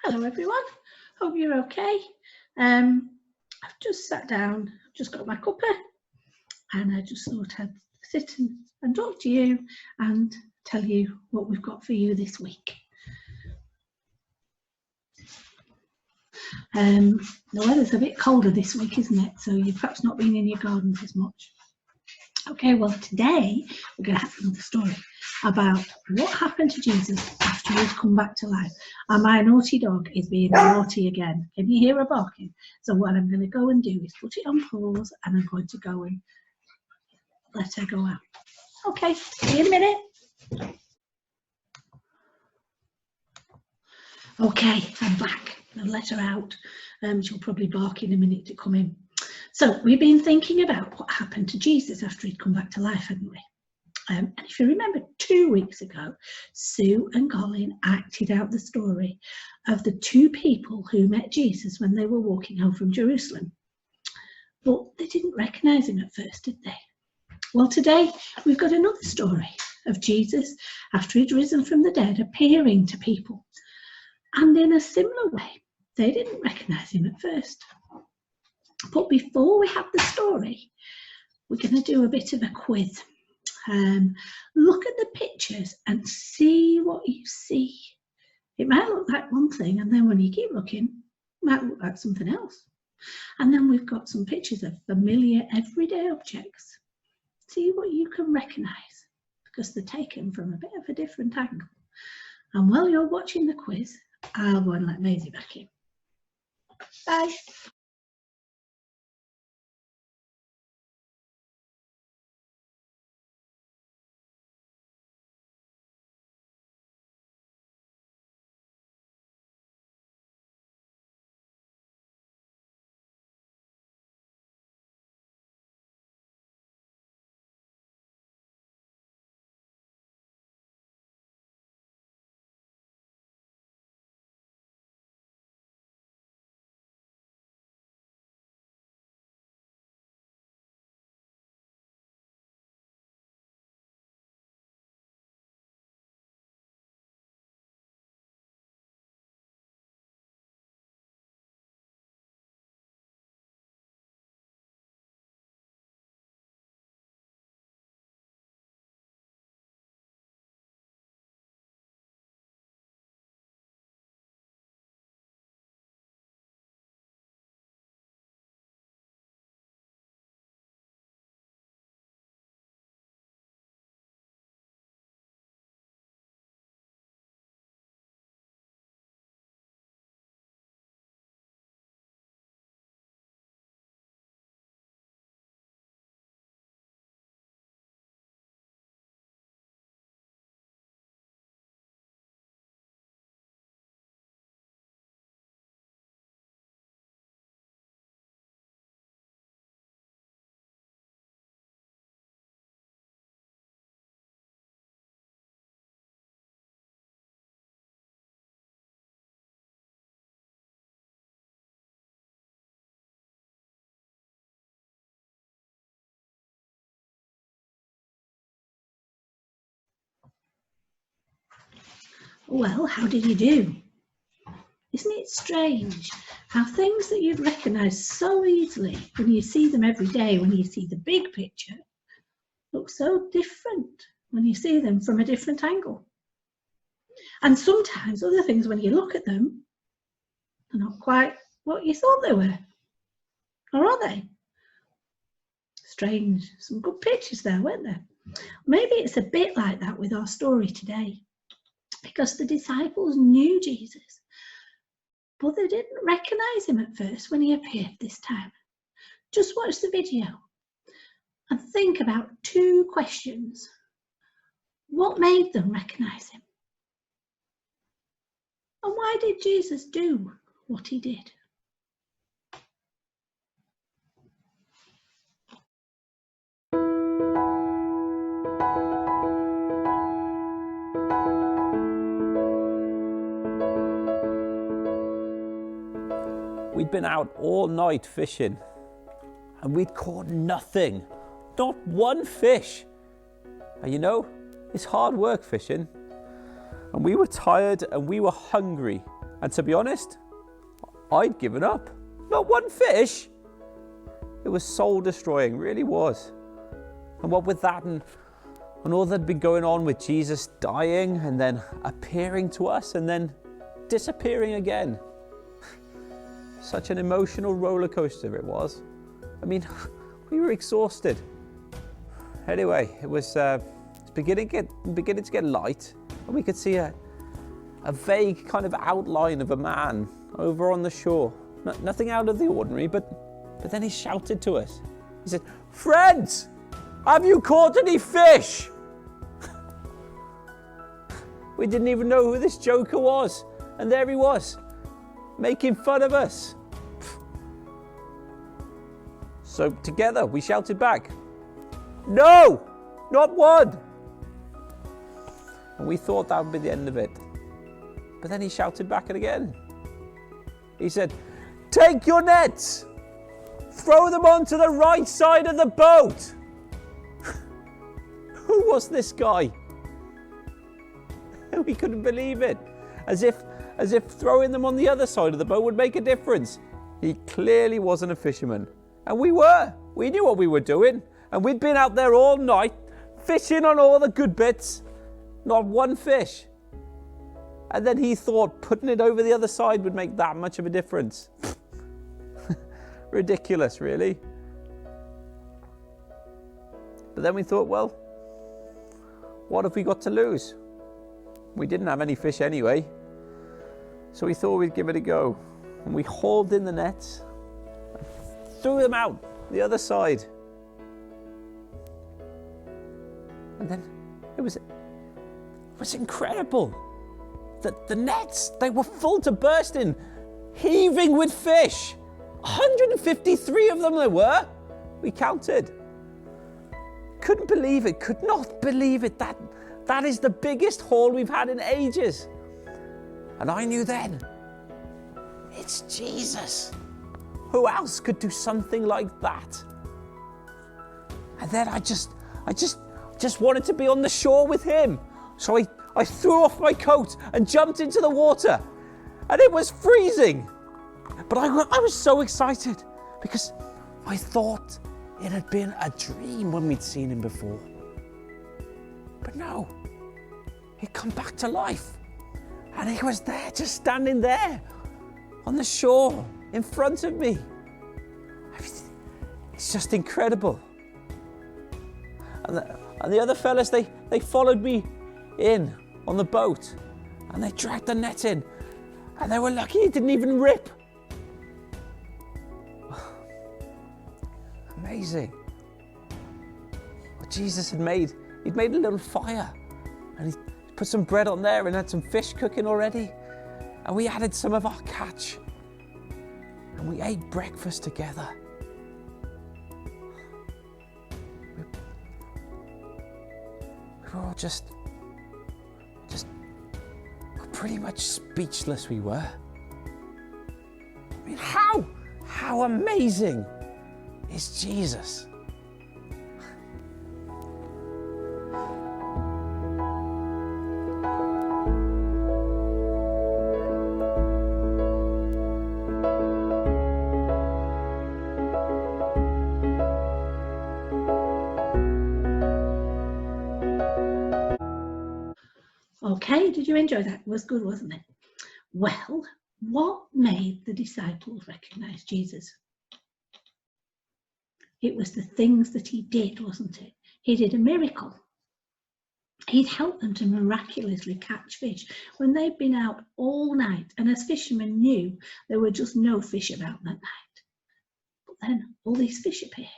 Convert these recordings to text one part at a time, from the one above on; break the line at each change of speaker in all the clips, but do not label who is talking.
Hello everyone, hope you're okay. I've just sat down, just got my cuppa, and I just thought I'd sit and talk to you and tell you what we've got for you this week. The weather's a bit colder this week, isn't it? So you've perhaps not been in your gardens as much. Okay, well today we're going to have another story about what happened to Jesus after he's come back to life. And my naughty dog is being naughty again. Can you hear her barking? So what I'm going to go and do is put it on pause, and I'm going to go and let her go out. Okay, see you in a minute. Okay, I'm back. I'll let her out. She'll probably bark in a minute to come in. So we've been thinking about what happened to Jesus after he'd come back to life, hadn't we? And if you remember 2 weeks ago, Sue and Colin acted out the story of the two people who met Jesus when they were walking home from Jerusalem. But they didn't recognise him at first, did they? Well, today we've got another story of Jesus after he'd risen from the dead appearing to people. And in a similar way, they didn't recognise him at first. But before we have the story, we're going to do a bit of a quiz. Look at the pictures and see what you see. It might look like one thing, and then when you keep looking, it might look like something else. And then we've got some pictures of familiar everyday objects. See what you can recognise, because they're taken from a bit of a different angle. And while you're watching the quiz, I'll go and let Maisie back in. Bye. Well, how did you do? Isn't it strange how things that you'd recognise so easily when you see them every day, when you see the big picture, look so different when you see them from a different angle? And sometimes other things, when you look at them, they're not quite what you thought they were. Or are they? Strange. Some good pictures there, weren't there? Maybe it's a bit like that with our story today, because the disciples knew Jesus, but they didn't recognise him at first when he appeared this time. Just watch the video and think about two questions. What made them recognise him? And why did Jesus do what he did?
We'd been out all night fishing and we'd caught nothing, not one fish. And you know, it's hard work fishing. And we were tired and we were hungry. And to be honest, I'd given up. Not one fish. It was soul destroying, really was. And what with that and all that had been going on with Jesus dying and then appearing to us and then disappearing again. Such an emotional roller coaster it was. I mean, we were exhausted. Anyway, it was beginning to get light, and we could see a vague kind of outline of a man over on the shore. Nothing out of the ordinary, but then he shouted to us. He said, "Friends, have you caught any fish?" We didn't even know who this joker was, and there he was, making fun of us. So together we shouted back, "No, not one!" And we thought that would be the end of it. But then he shouted back again. He said, "Take your nets, throw them onto the right side of the boat." Who was this guy? We couldn't believe it. As if throwing them on the other side of the boat would make a difference. He clearly wasn't a fisherman. And we were. We knew what we were doing. And we'd been out there all night, fishing on all the good bits. Not one fish. And then he thought putting it over the other side would make that much of a difference. Ridiculous, really. But then we thought, well, what have we got to lose? We didn't have any fish anyway. So we thought we'd give it a go. And we hauled in the nets, threw them out the other side. And then it was incredible. The nets, they were full to bursting, heaving with fish. 153 of them there were. We counted. Couldn't believe it, could not believe it. That is the biggest haul we've had in ages. And I knew then, it's Jesus. Who else could do something like that? And then I just wanted to be on the shore with him. So I threw off my coat and jumped into the water. And it was freezing. But I was so excited because I thought it had been a dream when we'd seen him before. But no, he'd come back to life. And he was there, just standing there on the shore in front of me. I mean, it's just incredible. And the other fellas, they followed me in on the boat and they dragged the net in and they were lucky it didn't even rip. Amazing. What Jesus had made, he'd made a little fire and he put some bread on there and had some fish cooking already. And we added some of our catch and we ate breakfast together. We were all just pretty much speechless we were. I mean, how amazing is Jesus?
Okay, did you enjoy that? It was good, wasn't it? Well, what made the disciples recognize Jesus? It was the things that he did, wasn't it? He did a miracle. He'd helped them to miraculously catch fish when they'd been out all night, and as fishermen knew, there were just no fish about that night. But then all these fish appeared.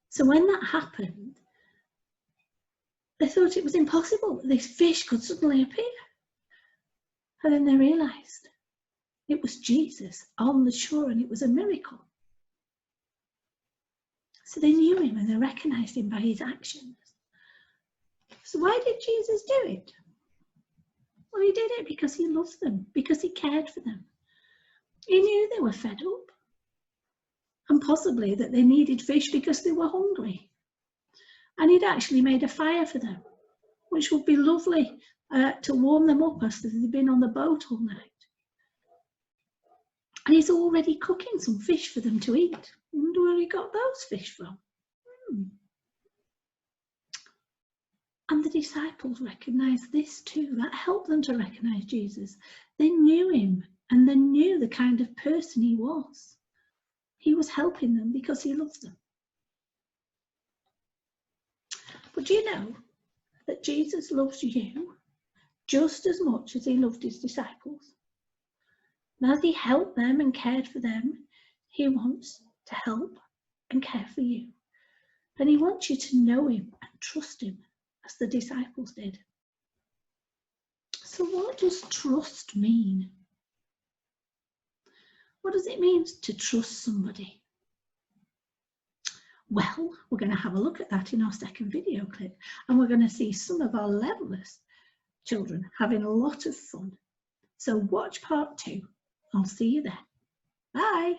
So when that happened, they thought it was impossible that these fish could suddenly appear. And then they realized it was Jesus on the shore and it was a miracle. So they knew him and they recognized him by his actions. So why did Jesus do it? Well, he did it because he loved them, because he cared for them. He knew they were fed up and possibly that they needed fish because they were hungry. And he'd actually made a fire for them, which would be lovely to warm them up after they've been on the boat all night. And he's already cooking some fish for them to eat. I wonder where he got those fish from. And the disciples recognised this too. That helped them to recognise Jesus. They knew him and they knew the kind of person he was. He was helping them because he loves them. But do you know that Jesus loves you just as much as he loved his disciples? And as he helped them and cared for them, he wants to help and care for you. And he wants you to know him and trust him as the disciples did. So what does trust mean? What does it mean to trust somebody? Well, we're going to have a look at that in our second video clip, and we're going to see some of our levelers children having a lot of fun. So watch part 2. I'll see you there. Bye.